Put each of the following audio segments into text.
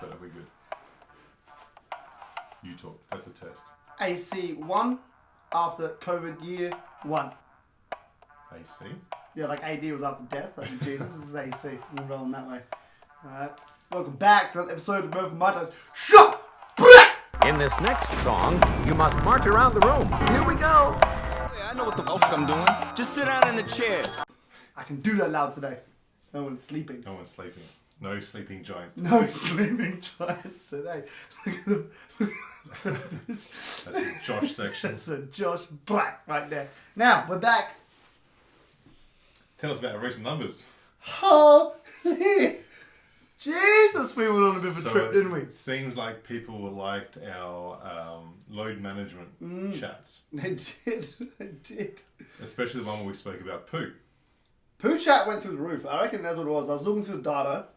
but are we good? You talk. That's a test. AC1 after COVID year 1. AC? Yeah, like AD was after death. Like Jesus, this is AC. We're rolling that way. Alright. Welcome back to another episode of Both My Times. Shut up! In this next song, you must march around the room. Here we go. Yeah, I know what the fuck I'm doing. Just sit down in the chair. I can do that loud today. No one's sleeping. No one's sleeping. No sleeping giants. No sleeping giants today. Look at them. That's a Josh section. That's a Josh Black right there. Now, we're back. Tell us about our recent numbers. Holy Jesus, we went on a bit of a trip, didn't we? It seems like people liked our load management chats. They did. Especially the one where we spoke about poo. Poo chat went through the roof. I reckon that's what it was. I was looking through the data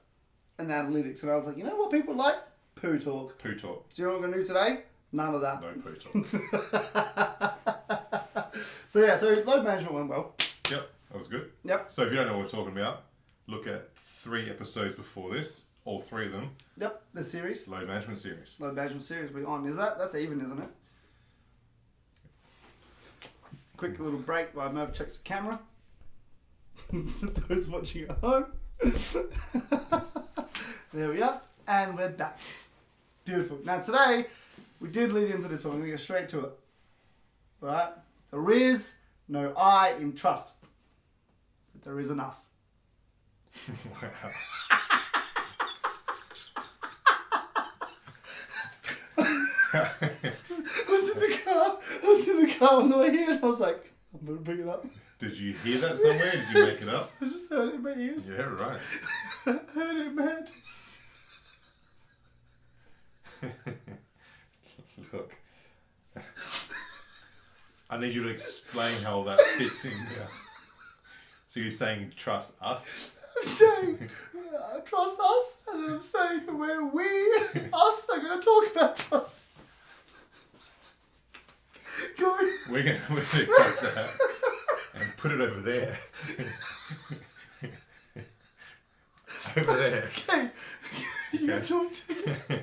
and the analytics, and I was like, you know what people like? Poo talk. Poo talk. So you know what we're going to do today? None of that. No poo talk. So load management went well. Yep, that was good. Yep. So if you don't know what we're talking about, look at 3 episodes before this. All 3 of them. Yep, the series. Load management series. Load management series we're on. That's even, isn't it? Quick little break while Merv checks the camera. Those watching at home. There we are. And we're back. Beautiful. Now today, we did lead into this one. We're going to go straight to it. Alright? There is no I in trust. But there is an us. Wow. I was in the car on the way here and I was like, I'm going to bring it up. Did you hear that somewhere? Did you make it up? I just heard it in my ears. Yeah, right. I heard it in my head. Look. I need you to explain how that fits in here. So you're saying trust us? I'm saying trust us, and then I'm saying that us are going to talk about trust. Go. We're going to cut that and put it over there. Over there. Okay. You talk to me.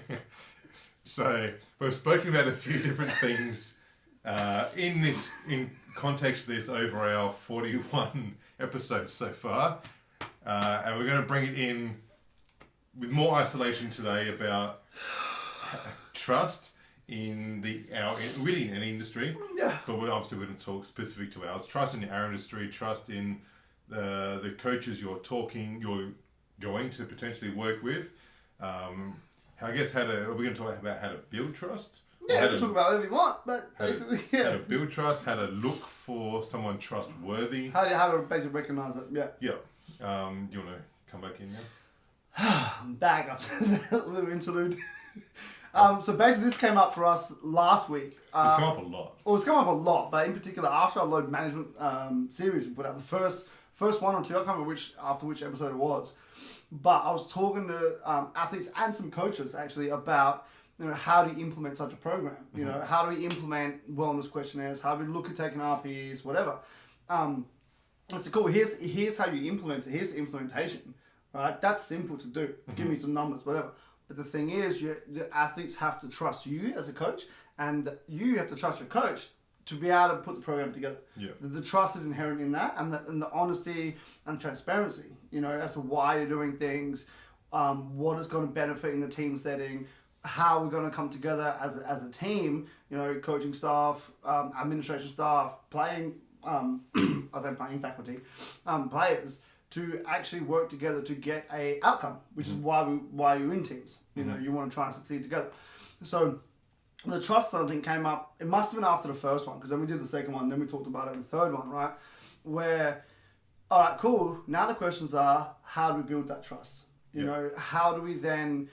So we've spoken about a few different things in context of this over our 41 episodes so far, and we're going to bring it in with more isolation today about trust in really in any industry. Yeah. But we obviously wouldn't talk specific to ours. Trust in our industry. Trust in the coaches you're going to potentially work with. I guess are we going to talk about how to build trust? Yeah, we can talk about whatever you want, but basically, How to build trust, how to look for someone trustworthy. How to basically recognise it, yeah. Yeah. Do you want to come back in now? I'm back after that little interlude. So basically this came up for us last week. It's come up a lot. Well, it's come up a lot, but in particular after our load management series, we put out the first 1 or 2, I can't remember which episode it was. But I was talking to athletes and some coaches actually about how do you implement such a program? You know, how do we implement wellness questionnaires? How do we look at taking RPEs? Whatever. It's cool. Here's how you implement it. Here's the implementation. Right? That's simple to do. Give me some numbers, whatever. But the thing is, the athletes have to trust you as a coach, and you have to trust your coach to be able to put the program together. Yeah. The trust is inherent in that, and the honesty and transparency, as to why you're doing things, what is going to benefit in the team setting, how we're going to come together as a team, coaching staff, administration staff, playing, playing faculty, players, to actually work together to get a outcome, which is why you're in teams. You want to try and succeed together. So the trust, I think, came up, it must have been after the first one, because then we did the second one, then we talked about it in the third one, right? Where, all right, cool, now the questions are, how do we build that trust? How do we then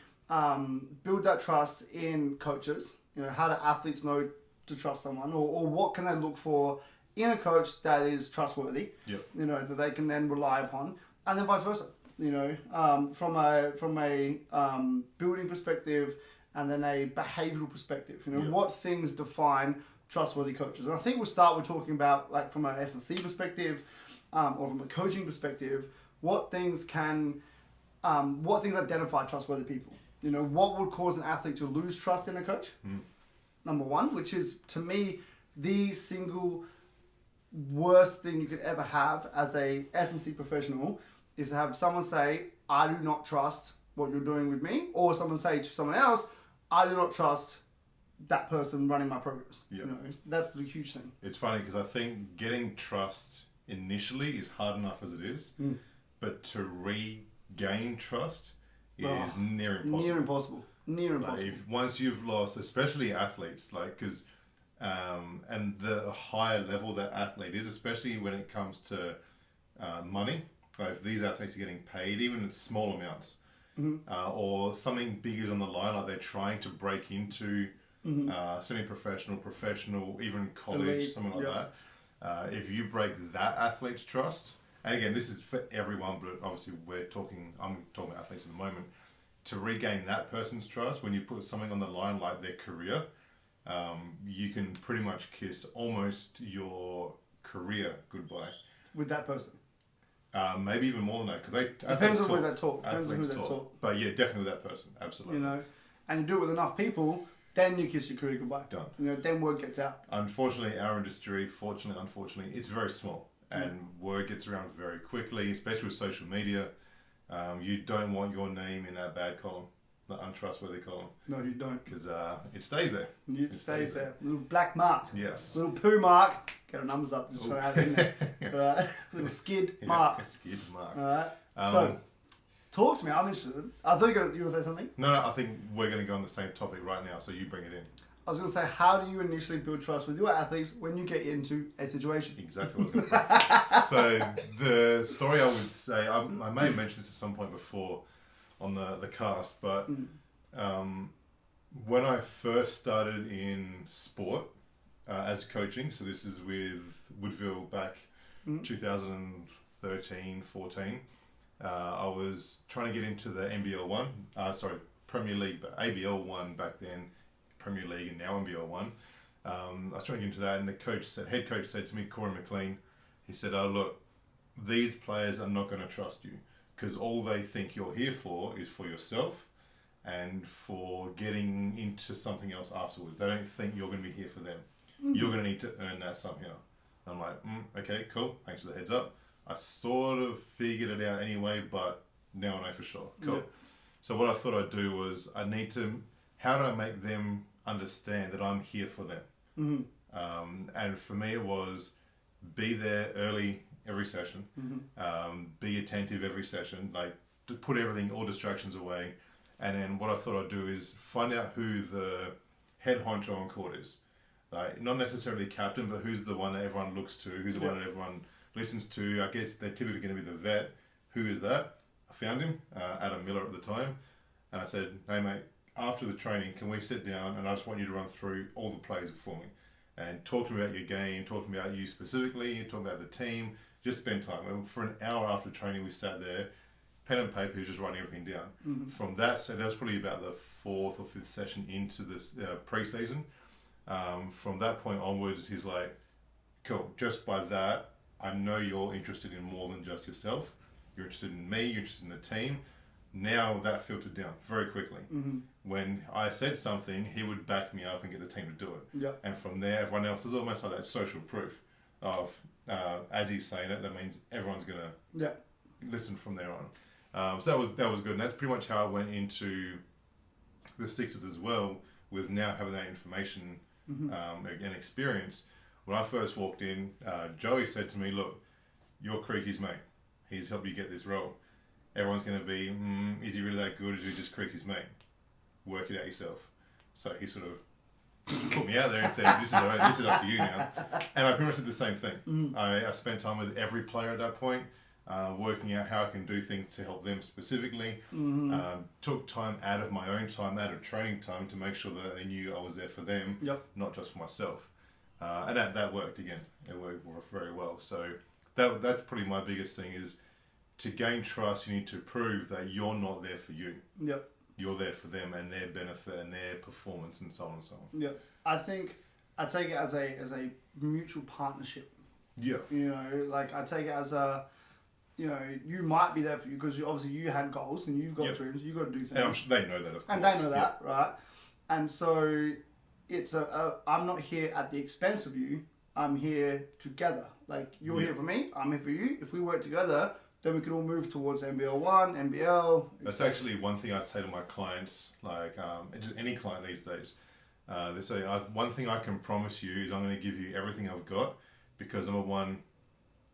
build that trust in coaches? How do athletes know to trust someone? Or what can they look for in a coach that is trustworthy? Yep. That they can then rely upon, and then vice versa. From a building perspective, and then a behavioural perspective. What things define trustworthy coaches? And I think we'll start with talking about, like, from a S&C perspective, or from a coaching perspective, what things identify trustworthy people. You know, what would cause an athlete to lose trust in a coach? Number one, which is, to me, the single worst thing you could ever have as a S&C professional is to have someone say, I do not trust what you're doing with me, or someone say to someone else, I do not trust that person running my programs. Yeah. You know, that's the huge thing. It's funny because I think getting trust initially is hard enough as it is, but to regain trust is near impossible. Near impossible. Near impossible. Like once you've lost, especially athletes, like because and the higher level that athlete is, especially when it comes to money. Like if these athletes are getting paid, even at small amounts, or something big is on the line, like they're trying to break into semi-professional, professional, even college, Elite, something like that. If you break that athlete's trust, and again, this is for everyone, but obviously I'm talking about athletes at the moment. To regain that person's trust, when you put something on the line like their career, you can pretty much kiss almost your career goodbye. With that person. Maybe even more than that, because Depends on who they talk. Depends on who they talk. But yeah, definitely with that person, absolutely. You know, and you do it with enough people, then you kiss your career goodbye. Done. You know, then word gets out. Unfortunately, our industry, unfortunately, it's very small, and word gets around very quickly, especially with social media. You don't want your name in that bad column, the untrustworthy column. No, you don't. Because it stays there. It stays there. Little black mark. Yes. Little poo mark. Get our numbers up just for that in there. Right. Little skid mark. A skid mark. Alright. So, talk to me. I'm interested. I thought you were going to say something. No, I think we're going to go on the same topic right now, so you bring it in. I was going to say, how do you initially build trust with your athletes when you get into a situation? Exactly what I was going to say. So the story I would say, I may have mentioned this at some point before on the cast, but when I first started in sport as coaching, so this is with Woodville back 2013, 14, I was trying to get into the NBL 1, Premier League, but ABL 1 back then, Premier League, and now NBL 1. I was trying to get into that, and the head coach said to me, Corey McLean, he said, "Oh look, these players are not going to trust you because all they think you're here for is for yourself and for getting into something else afterwards. They don't think you're going to be here for them. You're going to need to earn that somehow." I'm like, okay, cool. Thanks for the heads up. I sort of figured it out anyway, but now I know for sure. Cool. Yeah. So what I thought I'd do was how do I make them understand that I'm here for them? And for me it was be there early every session, be attentive every session, like to put everything, all distractions away. And then what I thought I'd do is find out who the head honcho on court is. Like not necessarily captain, but who's the one that everyone looks to, who's the one that everyone listens to. I guess they're typically going to be the vet. Who is that? I found him, Adam Miller at the time. And I said, "Hey mate, after the training, can we sit down and I just want you to run through all the plays for me and talk to me about your game, talk to me about you specifically, talk about the team, just spend time." And for an hour after training, we sat there, pen and paper, he was just writing everything down. From that, so that was probably about the 4th or 5th session into this pre-season. From that point onwards, he's like, "Cool, just by that, I know you're interested in more than just yourself. You're interested in me, you're interested in the team." Now that filtered down very quickly. When I said something, he would back me up and get the team to do it. Yep. And from there, everyone else is almost like that social proof of, as he's saying it, that means everyone's going to listen from there on. So that was good. And that's pretty much how I went into the Sixers as well, with now having that information and experience. When I first walked in, Joey said to me, "Look, you're Creaky's mate. He's helped you get this role. Everyone's going to be, is he really that good, or is he just Creaky's mate? Work it out yourself." So he sort of put me out there and said, this is up to you now. And I pretty much did the same thing. I spent time with every player at that point, working out how I can do things to help them specifically. Took time out of my own time, out of training time, to make sure that they knew I was there for them, not just for myself. And that worked again. It worked very well. So that's probably my biggest thing is, to gain trust, you need to prove that you're not there for you. Yep. You're there for them and their benefit and their performance and so on and so on. Yep. I take it as a mutual partnership. Yeah. You know, like I take it as a, you know, you might be there for you because obviously you had goals and you've got Yep. dreams, you've got to do things. And I'm sure they know that, of course. And they know that, right? And so it's I'm not here at the expense of you. I'm here together. Like, you're here for me, I'm here for you. If we work together, then we can all move towards NBL 1, NBL. That's actually one thing I'd say to my clients, like just any client these days. They say, one thing I can promise you is I'm going to give you everything I've got because, number one,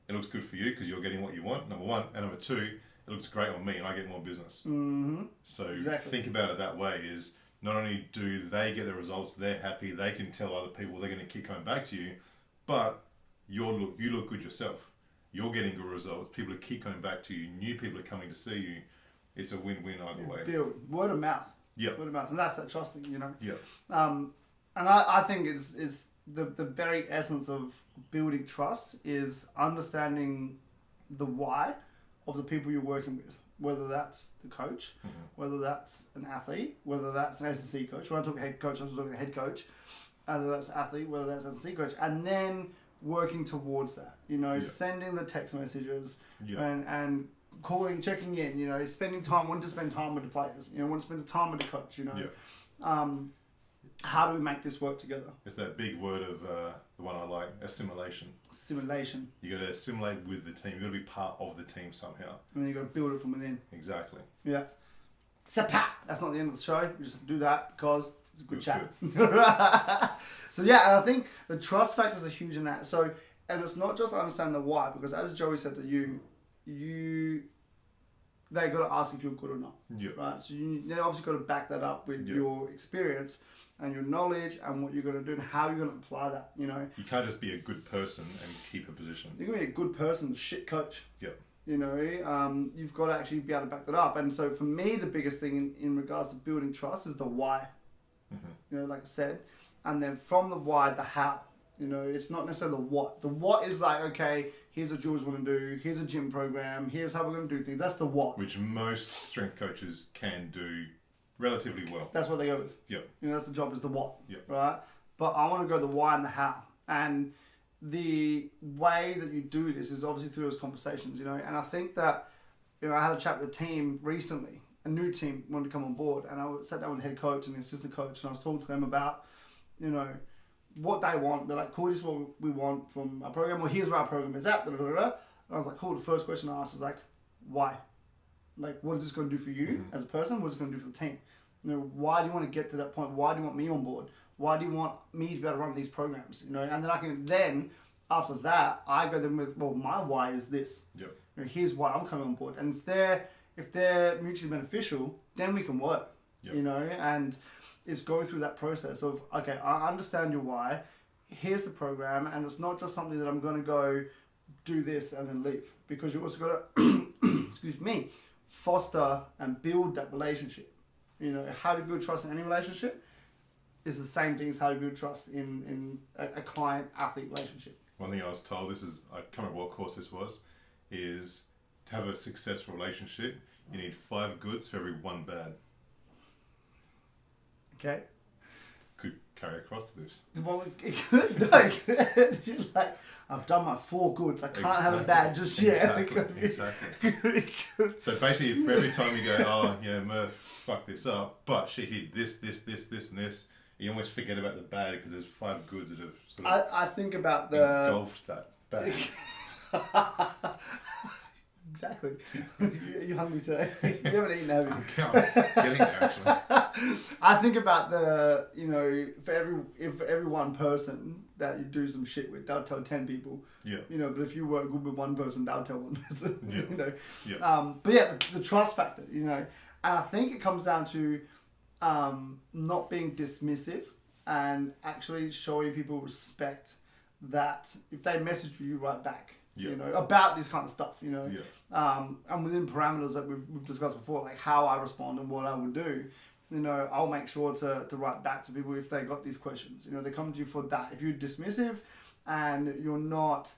it looks good for you because you're getting what you want, number one. And number two, it looks great on me and I get more business. Mm-hmm. So Exactly. think about it that way, is not only do they get the results, they're happy, they can tell other people they're going to keep coming back to you, but you look good yourself. You're getting good results. People keep coming back to you. New people are coming to see you. It's a win-win either way. Build. Word of mouth. Yeah. Word of mouth. And that's that trust thing, you know. Yeah. And I think it's the very essence of building trust is understanding the why of the people you're working with. Whether that's the coach, whether that's an athlete, whether that's an S&C coach. When I talk head coach, I'm talking head coach. Whether that's athlete, whether that's S&C coach. And then working towards that, you know, sending the text messages and calling, checking in, you know, spending time, wanting to spend time with the players, you know, want to spend time with the coach, you know. How do we make this work together? It's that big word of the one I like, assimilation. Assimilation. You got to assimilate with the team. You got to be part of the team somehow. And then you got to build it from within. Exactly. Yeah. Sapa! That's not the end of the show. We just do that because it's a good chat. So yeah, and I think the trust factors are huge in that. So, and it's not just understanding the why, because as Joey said to you, they got to ask if you're good or not. Yeah. Right. So they obviously got to back that up with your experience and your knowledge and what you're going to do and how you're going to apply that. You know. You can't just be a good person and keep a position. You're going to be a good person, shit coach. Yeah. You know, you've got to actually be able to back that up. And so for me, the biggest thing in regards to building trust is the why. You know, like I said. And then from the why, the how. You know, it's not necessarily the what. The what is like, okay, here's what Jules want to do. Here's a gym program. Here's how we're going to do things. That's the what. Which most strength coaches can do relatively well. That's what they go with. Yeah. You know, that's the job, is the what. Yeah. Right? But I want to go the why and the how. And the way that you do this is obviously through those conversations, you know. And I think that, you know, I had a chat with a team recently. A new team wanted to come on board. And I sat down with the head coach and the assistant coach. And I was talking to them about, you know, what they want. They're like, cool, this is what we want from our program. Well, here's where our program is at. Da, da, da, da. And I was like, cool. The first question I asked was like, why? Like, what is this going to do for you as a person? What is it going to do for the team? You know, why do you want to get to that point? Why do you want me on board? Why do you want me to be able to run these programs? You know, and then I can after that, I go then with, well, my why is this. Yep. You know, here's why I'm coming on board. And if they're mutually beneficial, then we can work. Yep. You know, and it's going through that process of, okay, I understand your why. Here's the program, and it's not just something that I'm going to go do this and then leave, because you also got to, excuse me, foster and build that relationship. You know, how to build trust in any relationship is the same thing as how you build trust in a client-athlete relationship. One thing I was told, I can't remember what course this was, is to have a successful relationship, you need 5 goods for every 1 bad. Okay. Could carry across to this. Well, it could. No, it could. You're like, I've done my 4 goods. I can't have a bad just yet. Exactly. So basically, for every time you go, oh, you know, Murph fucked this up, but she did this, and this, you almost forget about the bad because there's 5 goods that have sort of I think about the engulfed that bad. Exactly. You're hungry today. You haven't eaten, have you? I'm getting there, actually. I think about the, you know, for every one person that you do some shit with, they'll tell 10 people. Yeah. You know, but if you work good with one person, they'll tell one person. Yeah. You know. Yeah. But yeah, the trust factor, you know, and I think it comes down to not being dismissive and actually showing people respect that if they message you right back. Yeah. You know, about this kind of stuff, you know. Yeah. And within parameters that we've discussed before, like how I respond and what I would do, you know, I'll make sure to write back to people if they got these questions. You know, they come to you for that. If you're dismissive and you're not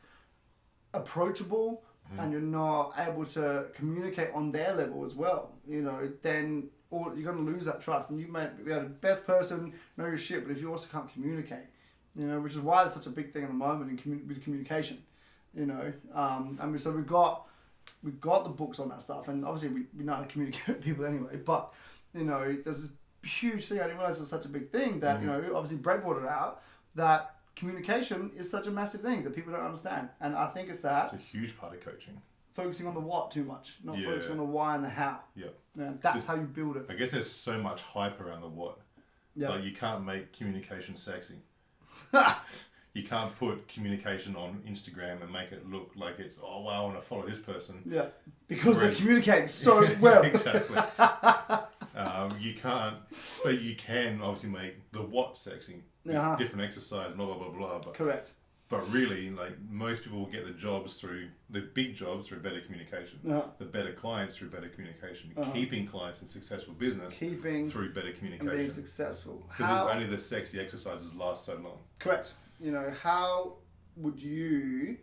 approachable and you're not able to communicate on their level as well, you know, then you're going to lose that trust. And you may be the best person, know your shit, but if you also can't communicate, you know, which is why it's such a big thing at the moment with communication. You know, so we've got we've got the books on that stuff, and obviously we know how to communicate with people anyway. But you know, there's this huge thing. I didn't realize it was such a big thing that you know, obviously Brett brought it out that communication is such a massive thing that people don't understand, and I think it's a huge part of coaching. Focusing on the what too much, not focusing on the why and the how. Yeah. That's how you build it. I guess there's so much hype around the what. Yeah. Like you can't make communication sexy. You can't put communication on Instagram and make it look like it's, oh wow, I want to follow this person. Yeah. Because they're communicating so well. Exactly. You can't, but you can obviously make the what sexy. It's different exercise, blah, blah, blah, blah. But, correct. But really, like most people will get the big jobs through better communication. The better clients through better communication. Keeping clients in successful business through better communication. And being successful. Because only the sexy exercises last so long. Correct. You know, how would you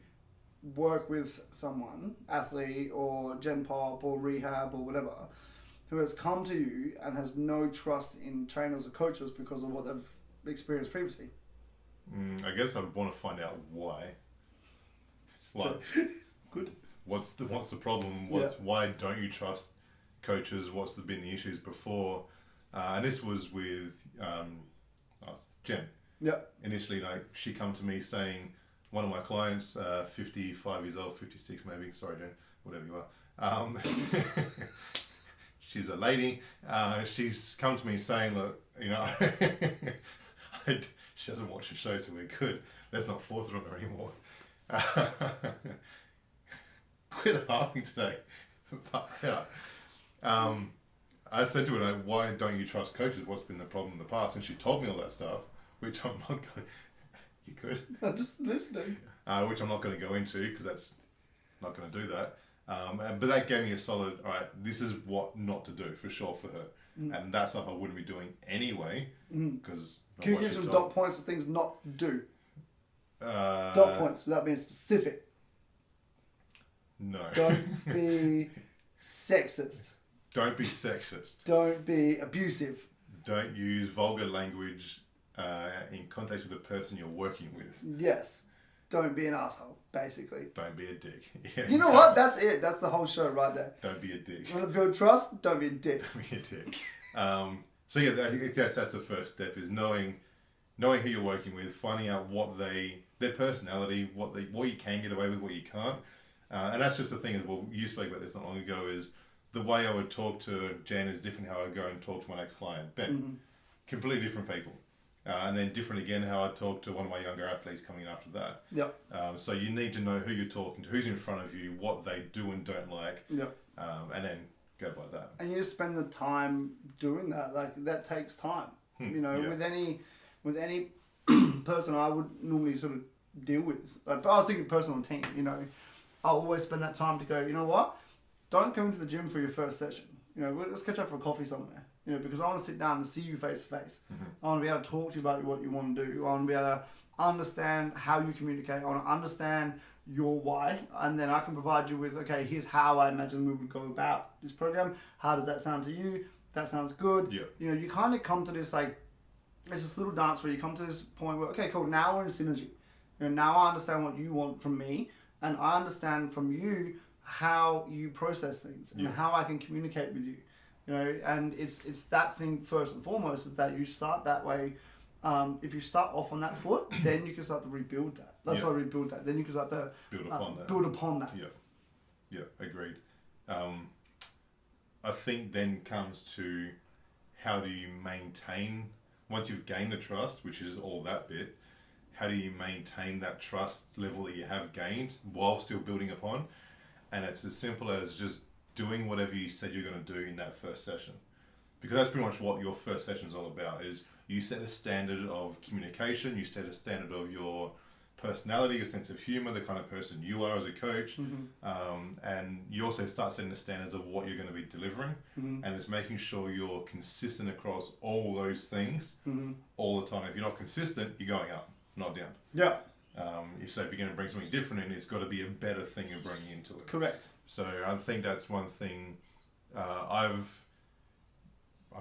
work with someone, athlete or gen pop or rehab or whatever, who has come to you and has no trust in trainers or coaches because of what they've experienced previously? I guess I would want to find out why. It's like, good. What's the problem? Why don't you trust coaches? What's been the issues before? And this was with Jen. Yeah. Initially, like she come to me saying, one of my clients, 55 years old, 56 maybe. Sorry, Jen, whatever you are. She's a lady. She's come to me saying, look, you know, she doesn't watch the show, so we're good. Let's not force it on her anymore. Quit laughing today. But, yeah. I said to her, like, why don't you trust coaches? What's been the problem in the past? And she told me all that stuff, which I'm not going. You could. I'm just listening. Which I'm not going to go into because that's not going to do that. But that gave me a solid. All right, this is what not to do for sure for her, and that stuff I wouldn't be doing anyway because. Can you give some dot points of things not to do? Dot points without being specific. No. Don't be sexist. Don't be sexist. Don't be abusive. Don't use vulgar language in context with the person you're working with. Yes. Don't be an asshole, basically. Don't be a dick. Yeah, you know what? That's it. That's the whole show right there. Don't be a dick. You want to build trust? Don't be a dick. Don't be a dick. So yeah, I guess that's the first step is knowing who you're working with, finding out what their personality, what you can get away with, what you can't. And that's just the thing, well, you spoke about this not long ago, is the way I would talk to Jen is different how I go and talk to my next client, Ben. Completely different people. And then different again how I talk to one of my younger athletes coming in after that. Yep. So you need to know who you're talking to, who's in front of you, what they do and don't like. Yep. And then go by that. And you just spend the time doing that. Like that takes time. You know, with any person I would normally sort of deal with. Like, but I was thinking personal team. You know, I'll always spend that time to go. You know what? Don't come into the gym for your first session. You know, let's catch up for a coffee somewhere. You know, because I want to sit down and see you face to face. I want to be able to talk to you about what you want to do. I want to be able to understand how you communicate. I want to understand your why, and then I can provide you with, okay, here's how I imagine we would go about this program. How does that sound to you? That sounds good. Yeah. You know, you kind of come to this, like, it's this little dance where you come to this point where, okay, cool, now we're in synergy. You know, now I understand what you want from me, and I understand from you how you process things and how I can communicate with you. You know, and it's that thing first and foremost is that you start that way. If you start off on that foot, then you can start to rebuild that. That's why rebuild that. Then you can start to build upon that. Yeah, agreed. I think then comes to how do you maintain, once you've gained the trust, which is all that bit, how do you maintain that trust level that you have gained while still building upon? And it's as simple as just doing whatever you said you're going to do in that first session. Because that's pretty much what your first session is all about, is you set a standard of communication, you set a standard of your personality, your sense of humor, the kind of person you are as a coach, and you also start setting the standards of what you're going to be delivering, and it's making sure you're consistent across all those things all the time. If you're not consistent, you're going up, not down. Yeah. If you're going to bring something different in, it's got to be a better thing you're bringing into it. Correct. So I think that's one thing I'm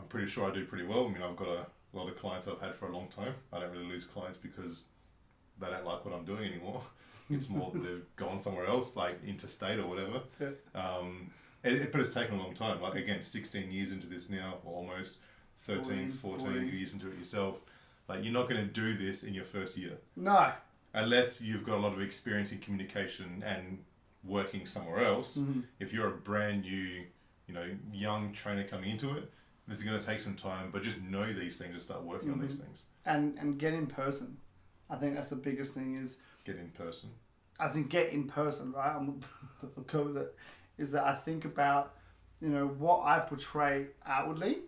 pretty sure I do pretty well. I mean, I've got a lot of clients I've had for a long time. I don't really lose clients because they don't like what I'm doing anymore. It's more that they've gone somewhere else, like interstate or whatever. But it's taken a long time. Like, again, 16 years into this now, or almost 13, 14 years into it yourself. Like, you're not going to do this in your first year. No. Unless you've got a lot of experience in communication and working somewhere else. If you're a brand new, young trainer coming into it, this is going to take some time, but just know these things and start working on these things. And get in person. I think that's the biggest thing is... Get in person. As in get in person, right? I'll go with it. Is that I think about, what I portray outwardly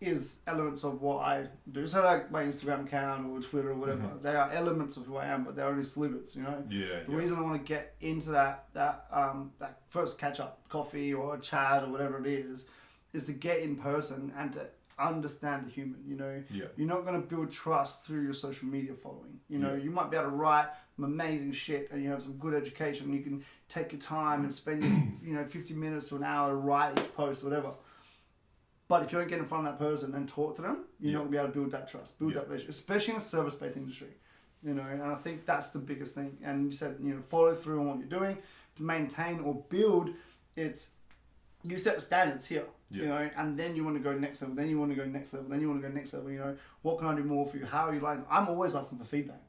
is elements of what I do. So like my Instagram account or Twitter or whatever, they are elements of who I am, but they're only slivers, The reason I want to get into that first catch up, coffee or a chat or whatever it is to get in person and to understand the human, You're not going to build trust through your social media following. You might be able to write some amazing shit and you have some good education and you can take your time and spend 50 minutes to an hour to write each post or whatever. But if you don't get in front of that person and talk to them, you're not going to be able to build that trust, build that relationship, especially in a service-based industry, and I think that's the biggest thing. And you said, follow through on what you're doing to maintain or build. You set the standards here, and then you want to go next level, then you want to go next level, then you want to go next level, what can I do more for you? How are you like? I'm always asking for feedback,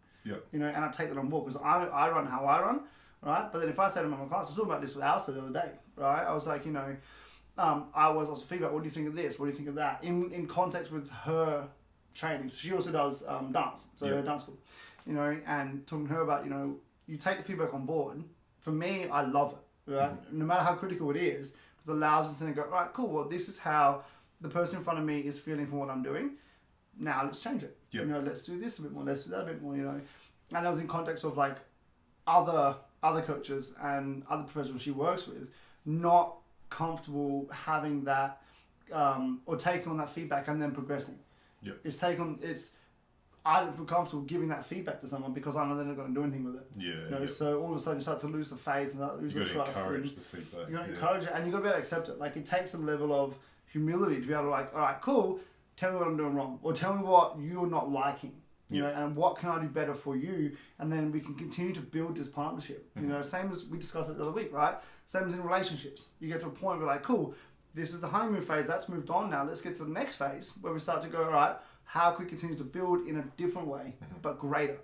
and I take that on board because I run how I run, right? But then if I say to my class, I was talking about this with Alistair the other day, right? I was like, I always ask for feedback. What do you think of this? What do you think of that? In context with her training. So she also does dance, her dance school, and talking to her about, you take the feedback on board. For me, I love it, right? No matter how critical it is, it allows me to then go, all right, cool, well, this is how the person in front of me is feeling from what I'm doing. Now let's change it. Let's do this a bit more, let's do that a bit more, And that was in context of like other coaches and other professionals she works with, not comfortable having that or taking on that feedback and then progressing. I don't feel comfortable giving that feedback to someone because I know they're not going to do anything with it. So all of a sudden you start to lose the faith and lose the trust. You encourage the feedback. You got to encourage it and you got to be able to accept it. Like it takes some level of humility to be able to like, all right, cool, tell me what I'm doing wrong or tell me what you're not liking. And what can I do better for you? And then we can continue to build this partnership. Same as we discussed it the other week, right? Same as in relationships. You get to a point where like, cool, this is the honeymoon phase, that's moved on now. Let's get to the next phase where we start to go, all right, how can we continue to build in a different way, but greater?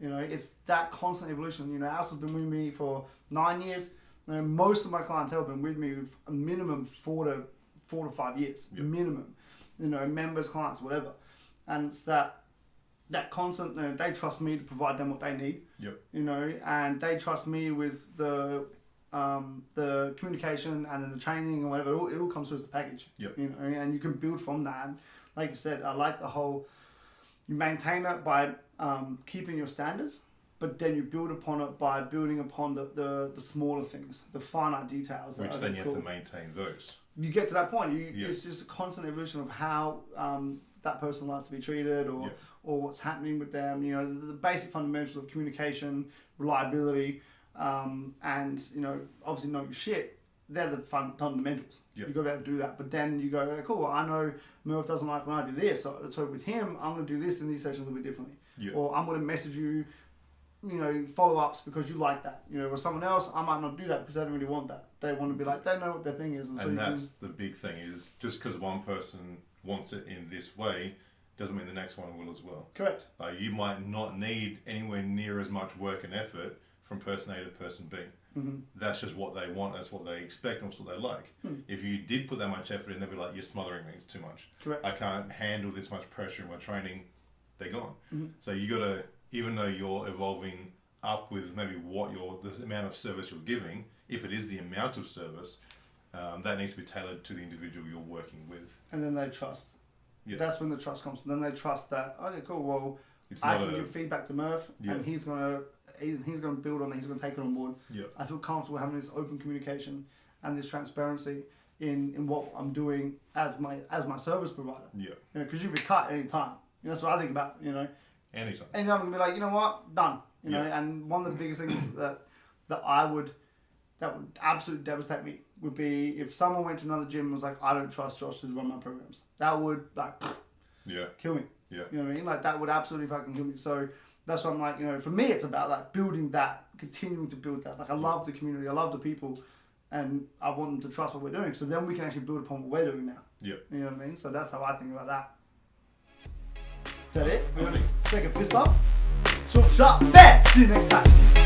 It's that constant evolution. Alice has been with me for 9 years. Most of my clientele have been with me with a minimum 4 to 5 years, minimum. Members, clients, whatever. And it's that constant, they trust me to provide them what they need. And they trust me with the communication and then the training and whatever. It all comes through as a package. And you can build from that. And like you said, I like the whole. You maintain it by keeping your standards, but then you build upon it by building upon the smaller things, the finite details. Which then you have to maintain those. You get to that point. It's just a constant evolution of how that person likes to be treated or what's happening with them. The basic fundamentals of communication, reliability, and obviously know your shit. They're the fundamentals. You've got to be able to do that. But then you go, okay, cool, well, I know Merv doesn't like when I do this. So with him, I'm going to do this in these sessions a little bit differently. Or I'm going to message you, follow-ups because you like that. With someone else, I might not do that because they don't really want that. They want to be like, they know what their thing is. And that's the big thing is just because one person wants it in this way doesn't mean the next one will as well. Correct. Like you might not need anywhere near as much work and effort from person A to person B. That's just what they want, that's what they expect, and that's what they like. If you did put that much effort in, they'd be like, you're smothering me, it's too much. Correct. I can't handle this much pressure in my training, they're gone. So you got to, even though you're evolving up with maybe the amount of service you're giving, if it is the amount of service, that needs to be tailored to the individual you're working with. And then they trust. That's when the trust comes. Then they trust that, okay, cool, well, I can give feedback to Murph, and he's going to build on it, he's going to take it on board. I feel comfortable having this open communication and this transparency in what I'm doing as my service provider. Because you can be cut any time. That's what I think about, Anytime. Anytime I can be like, you know what, done. And one of the biggest things that would absolutely devastate me would be if someone went to another gym and was like, I don't trust Josh to run my programs. That would kill me. You know what I mean? Like that would absolutely fucking kill me. So That's what I'm like, for me, it's about like building that, continuing to build that. Like I love the community, I love the people, and I want them to trust what we're doing. So then we can actually build upon what we're doing now. Yep. You know what I mean? So that's how I think about that. Is that it? We're going to second fist bump. So, there. See you next time.